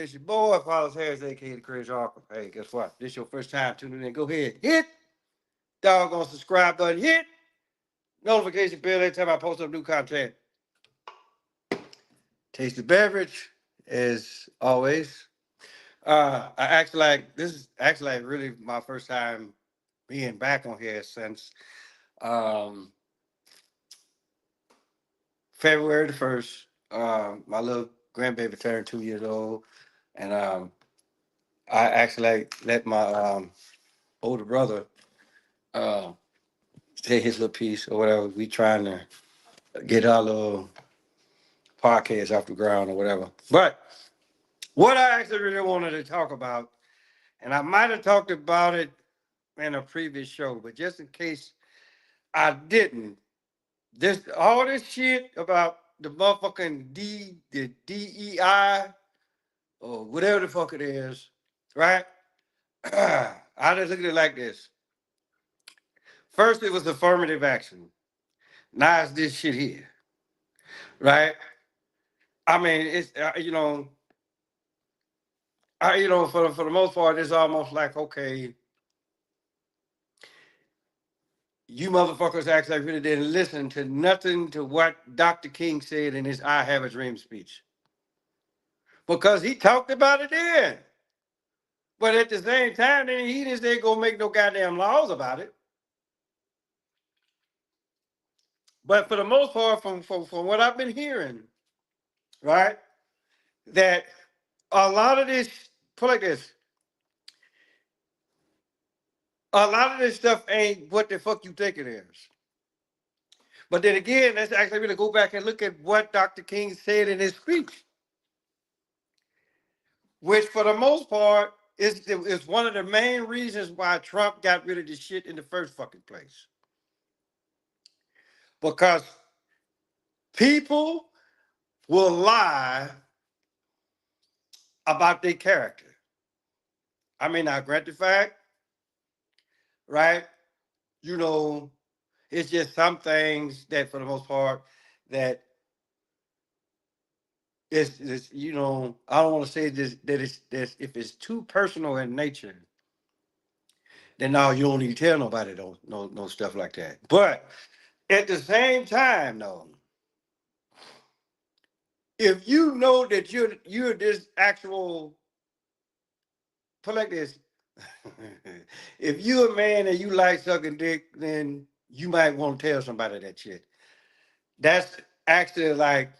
It's your boy, Father Harris, aka the Crazy Uncle. Hey, guess what? This your first time tuning in. Go ahead, hit doggone subscribe button, hit notification bell every time I post up new content. Taste the beverage, as always. I actually like this is actually like really my first time being back on here since um February the 1st. My little grandbaby turned 2 years old, and I actually like let my older brother uh, say his little piece or whatever. We trying to get our little podcast off the ground or whatever. But what I actually really wanted to talk about, and I might have talked about it in a previous show, but just in case I didn't, this all this shit about the motherfucking the DEI or whatever the fuck it is, right? I just look at it like this. First, it was affirmative action. Now it's this shit here, right? I mean, it's for the most part, it's almost like okay, you motherfuckers actually really didn't listen to nothing to what Dr. King said in his "I Have a Dream" speech because he talked about it then. But at the same time, then he didn't say go make no goddamn laws about it. But for the most part, from what I've been hearing, right, that a lot of this, put like this, a lot of this stuff ain't what the fuck you think it is. But then again, let's actually really go back and look at what Dr. King said in his speech, which for the most part is one of the main reasons why Trump got rid of this shit in the first fucking place. Because people will lie about their character. I mean, I grant the fact, right? You know, it's just some things that, for the most part, that it's I don't want to say this that it's if it's too personal in nature, then now you don't need to tell nobody no stuff like that. But at the same time, though, if you know that you're this actual put like this, if you're a man and you like sucking dick, then you might want to tell somebody that shit. That's actually like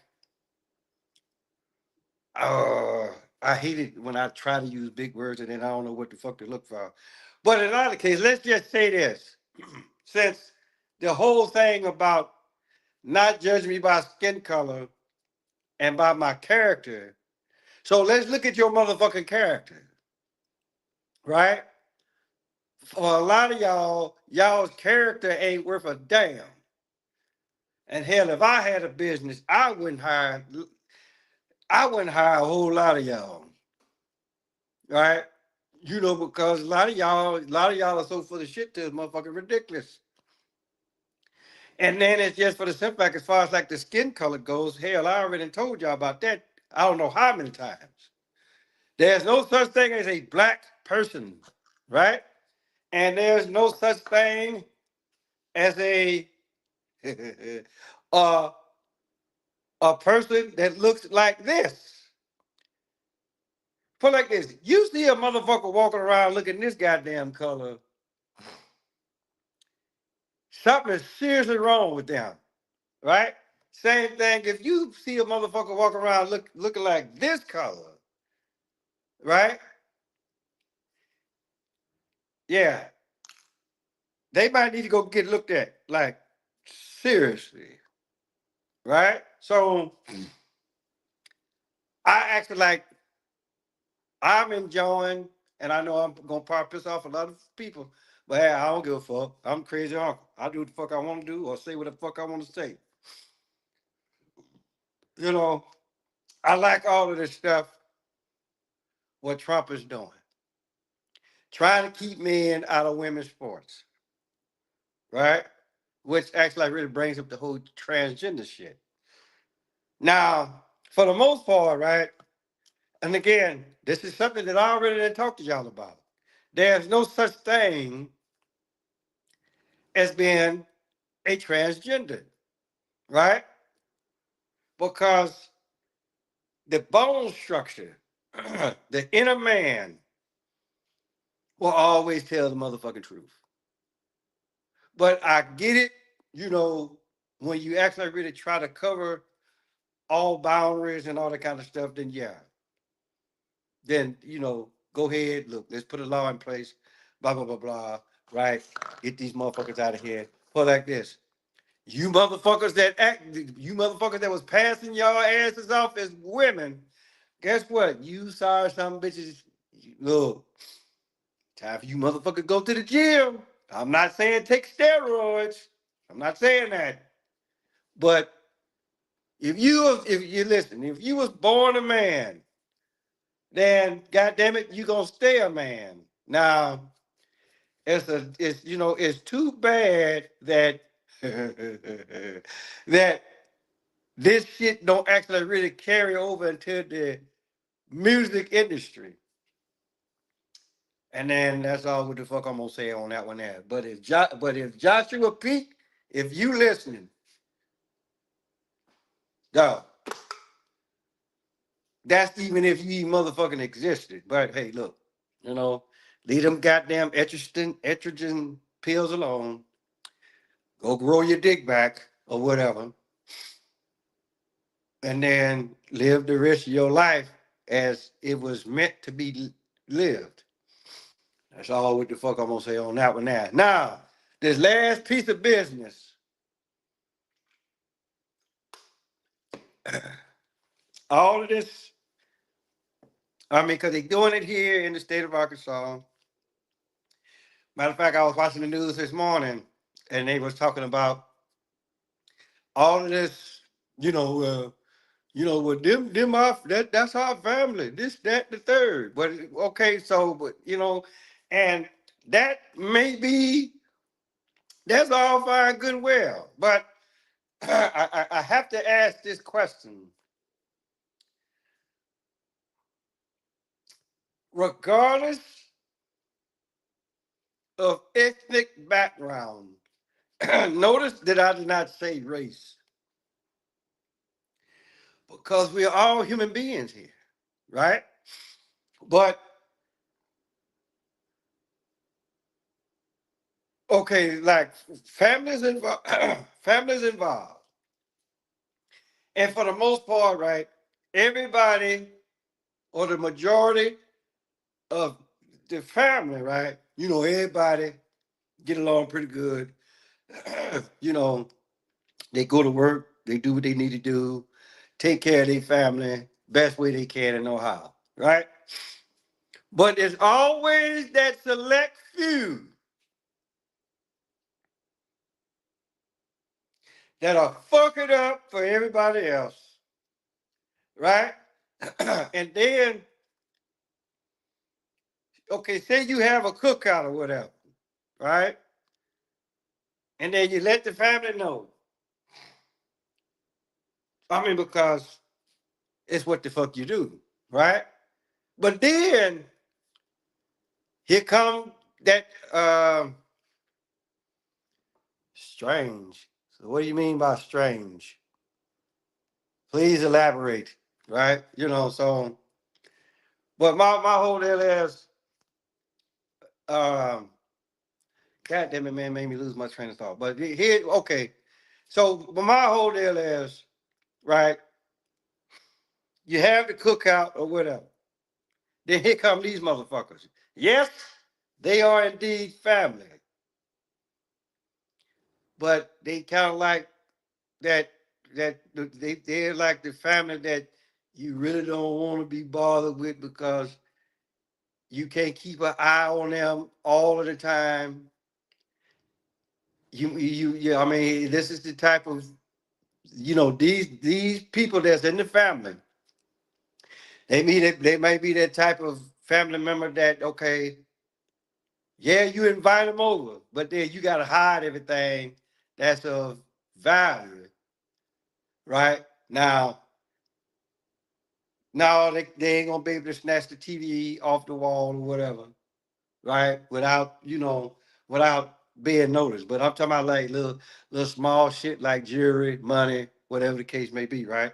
uh I hate it when I try to use big words and then I don't know what the fuck to look for. But in either case, let's just say this. Since the whole thing about not judging me by skin color and by my character. So let's look at your motherfucking character, right? For a lot of y'all's character ain't worth a damn. And hell, if I had a business, I wouldn't hire a whole lot of y'all, right? Because a lot of y'all are so full of shit to it's motherfucking ridiculous. And then it's just for the simple fact, as far as like the skin color goes, hell, I already told y'all about that. I don't know how many times. There's no such thing as a black person, right? And there's no such thing as uh, a person that looks like this. Put like this: you see a motherfucker walking around looking this goddamn color, something is seriously wrong with them, right? Same thing if you see a motherfucker walking around looking like this color, right? Yeah, they might need to go get looked at, like seriously, right? So I actually like I'm enjoying, and I know I'm gonna probably piss off a lot of people, but hey, I don't give a fuck. I'm crazy uncle. I do what the fuck I want to do or say what the fuck I want to say. You know, I like all of this stuff. What Trump is doing, trying to keep men out of women's sports, right? Which actually really brings up the whole transgender shit. Now, for the most part, right? And again, this is something that I already done talked to y'all about. There's no such thing as being a transgender, right? Because the bone structure, the inner man, will always tell the motherfucking truth. But I get it, you know, when you actually really try to cover all boundaries and all that kind of stuff, then yeah, then go ahead, look, let's put a law in place, blah blah blah blah, right? Get these motherfuckers out of here. Put like this. You motherfuckers that was passing y'all asses off as women, guess what? You sorry some bitches. Look, time for you motherfuckers go to the gym. I'm not saying take steroids. I'm not saying that. But if you was born a man, then goddamn it, you gonna stay a man. Now, it's too bad that that this shit don't actually really carry over into the music industry. And then that's all what the fuck I'm gonna say on that one there. But if Joshua Peak, if you listening, dog, that's even if you motherfucking existed. But hey, look, you know, leave them goddamn estrogen pills alone. Go grow your dick back or whatever, and then live the rest of your life as it was meant to be lived. That's all what the fuck I'm gonna say on that one there. Now, this last piece of business, all of this, I mean, because they're doing it here in the state of Arkansas. Matter of fact, I was watching the news this morning, and they was talking about all of this, with them that's our family, this, that, the third. But okay, so but and that may be that's all fine, good and well. But I have to ask this question. Regardless of ethnic background, notice that I did not say race, because we are all human beings here, right? But okay, like families involved, families involved, and for the most part, right, everybody or the majority of the family, right, everybody get along pretty good. you know, they go to work, they do what they need to do, take care of their family best way they can and know how, right? But there's always that select few that are fucking up for everybody else, right? And then, okay, say you have a cookout or whatever, right? And then you let the family know. I mean, because it's what the fuck you do, right? But then here come that strange. So what do you mean by strange? Please elaborate, right? But my whole deal is, um, God damn it, man, made me lose my train of thought. But here, okay. So, but my whole deal is, right, you have the cookout or whatever. Then here come these motherfuckers. Yes, they are indeed family, but they kind of like that they're like the family that you really don't want to be bothered with, because you can't keep an eye on them all of the time. Yeah, I mean, this is the type of, these people that's in the family. They might be that type of family member that, okay, yeah, you invite them over, but then you gotta hide everything that's of value, right? Now, No, they ain't gonna be able to snatch the TV off the wall or whatever, right? Without, without being noticed. But I'm talking about like little small shit like jewelry, money, whatever the case may be, right?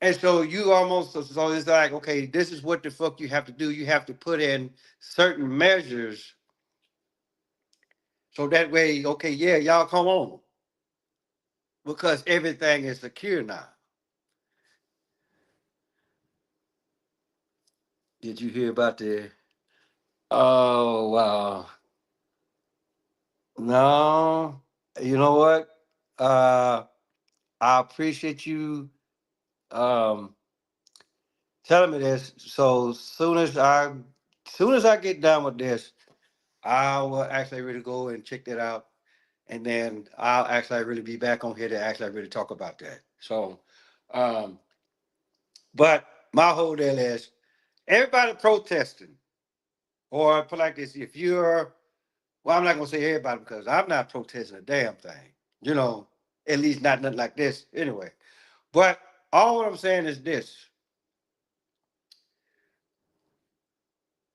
And so you almost so it's like, okay, this is what the fuck you have to do. You have to put in certain measures so that way, okay, yeah, y'all come on. Because everything is secure now. Did you hear about the Oh wow. No. You know what? Uh I appreciate you um telling me this. So soon as I get done with this, I will actually really go and check that out. And then I'll actually really be back on here to actually really talk about that. So um but my whole deal is everybody protesting, or put like this, if you're well, I'm not gonna say everybody because I'm not protesting a damn thing, you know, at least not nothing like this anyway. But all what I'm saying is this: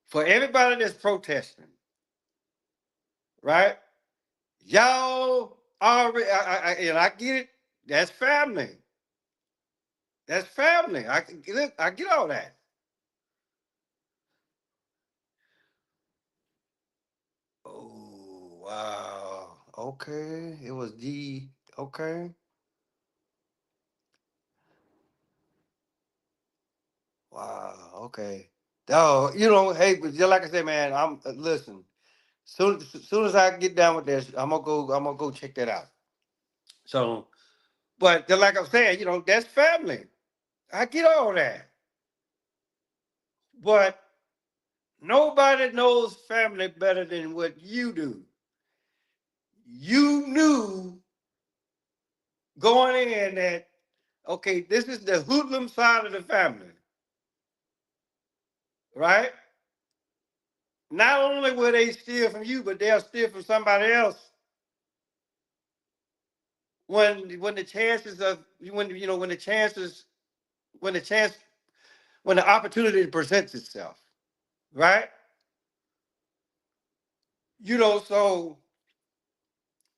for everybody that's protesting, right? Y'all already, and I get it. That's family. That's family. Look, I get all that. Oh wow. Okay, it was the okay. Wow. Okay. Oh, hey, but just like I said, man, I'm listen. Soon as I get done with this, I'm gonna go check that out. So, but just like I'm saying, that's family. I get all that, but nobody knows family better than what you do. You knew going in that okay, this is the hoodlum side of the family, right? Not only will they steal from you, but they'll steal from somebody else when the chances of when you know when the chances when the chance when the opportunity presents itself, right?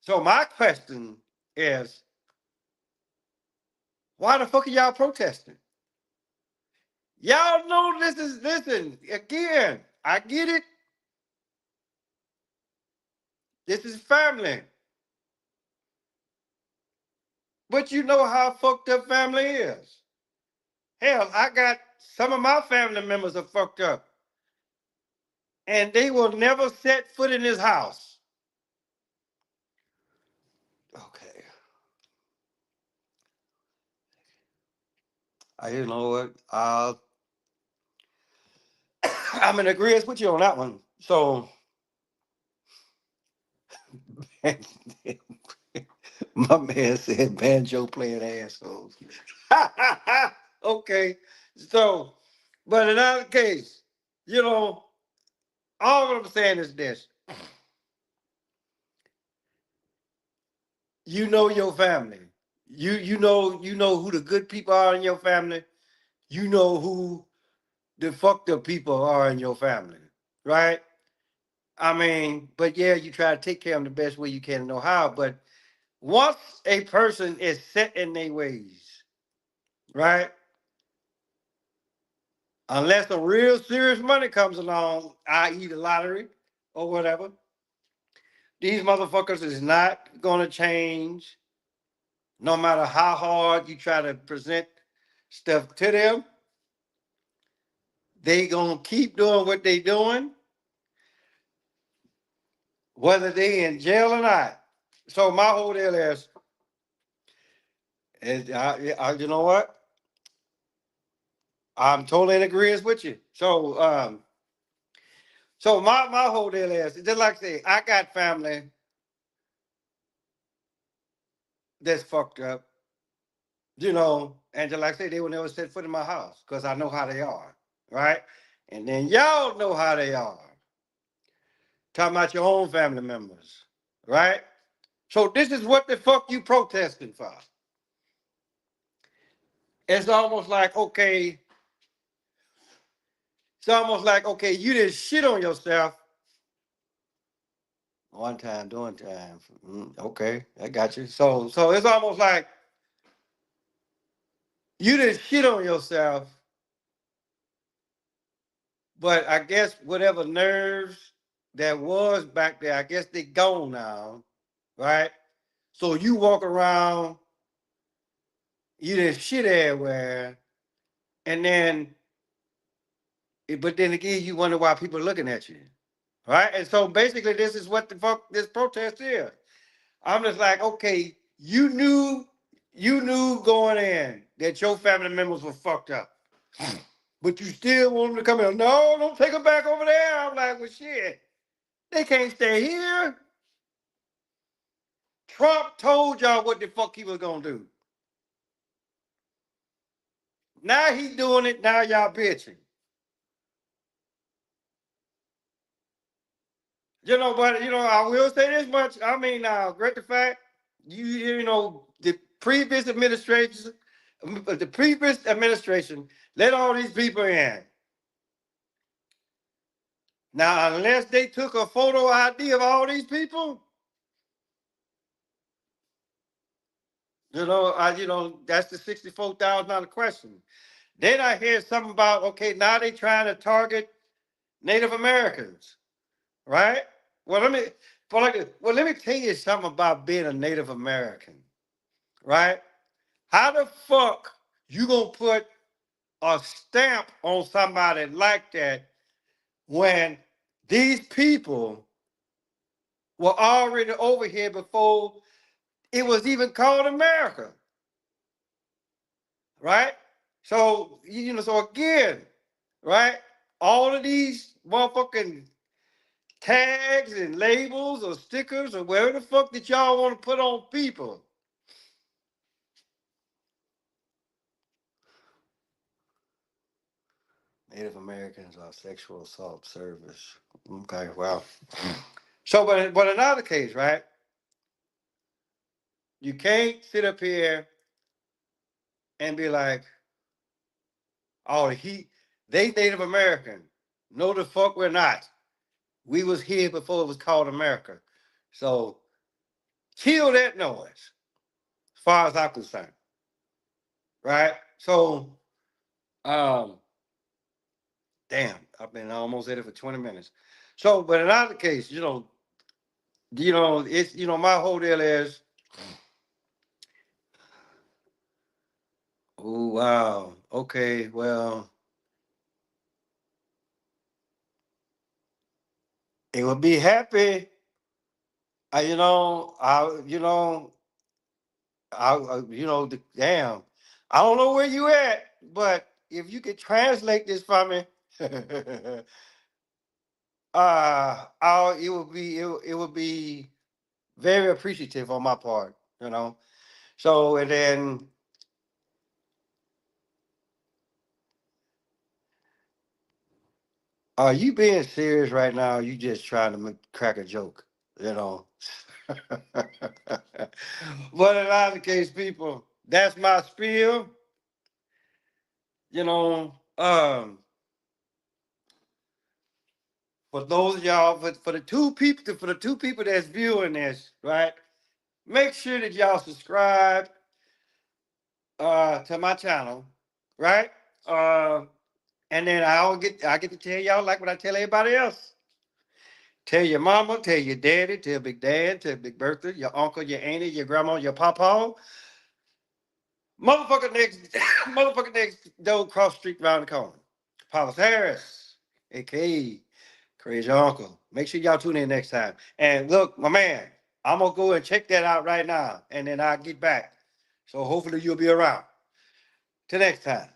So my question is, why the fuck are y'all protesting? Y'all know this is listen again. I get it. This is family, but you know how fucked up family is. Hell, I got some of my family members are fucked up, and they will never set foot in this house. Okay, you know what? I'm in agreement with you on that one. So, my man said banjo playing assholes. Okay, so, but in our case, you know, all I'm saying is this: you know your family. You know who the good people are in your family. You know who the fucked up people are in your family, right? I mean, but yeah, you try to take care of them the best way you can and know how. But once a person is set in their ways, right? Unless some real serious money comes along, i.e., the lottery or whatever, these motherfuckers is not gonna change. No matter how hard you try to present stuff to them, they gonna keep doing what they doing, whether they in jail or not. So my whole deal is you know what? I'm totally in agreement with you. So my whole deal is just like I say, I got family that's fucked up, and just like I say, they will never set foot in my house because I know how they are, right? And then y'all know how they are. Talking about your own family members, right? So this is what the fuck you protesting for. it's almost like, okay, you didn't shit on yourself one time, doing time. Okay, I got you. So it's almost like you didn't shit on yourself, but I guess whatever nerves that was back there, I guess they gone now, right? So you walk around, you didn't shit everywhere, and then, but then again, you wonder why people are looking at you, right? And so basically, this is what the fuck this protest is. I'm just like, okay, you knew going in that your family members were fucked up, but you still want them to come in. No, don't take them back over there. I'm like, well, shit, they can't stay here. Trump told y'all what the fuck he was gonna do. Now he's doing it. Now y'all bitching. But I will say this much. I mean, great the fact the previous administration let all these people in. Now, unless they took a photo ID of all these people, that's the $64,000 question. Then I hear something about, okay, now they trying to target Native Americans, right? Well, let me tell you something about being a Native American, right? How the fuck you gonna put a stamp on somebody like that when these people were already over here before it was even called America, right? So again, right? All of these motherfucking tags and labels or stickers or whatever the fuck that y'all want to put on people. Native Americans are sexual assault service. Okay, well. So, but another case, right? You can't sit up here and be like, oh, they Native American. No, the fuck we're not. We was here before it was called America. So kill that noise, as far as I'm concerned. Right? So, um, damn, I've been almost at it for 20 minutes. So, but in either case, it's my whole deal is, oh wow, okay, well, it would be happy. I, you know, I, you know, damn, I don't know where you at, but if you could translate this for me, it would be very appreciative on my part, you know. So and then, are you being serious right now? You just trying to crack a joke, you know. But in either case, people, that's my spiel. You know, for those of y'all, for the two people that's viewing this, right? Make sure that y'all subscribe to my channel, right? Uh, and then I get to tell y'all like what I tell everybody else. Tell your mama, tell your daddy, tell Big Dad, tell Big Bertha, your uncle, your auntie, your grandma, your papa. Motherfucker next door cross the street around the corner. Paulus Harris, aka Crazy Uncle. Make sure y'all tune in next time. And look, my man, I'm gonna go and check that out right now, and then I'll get back. So hopefully you'll be around. Till next time.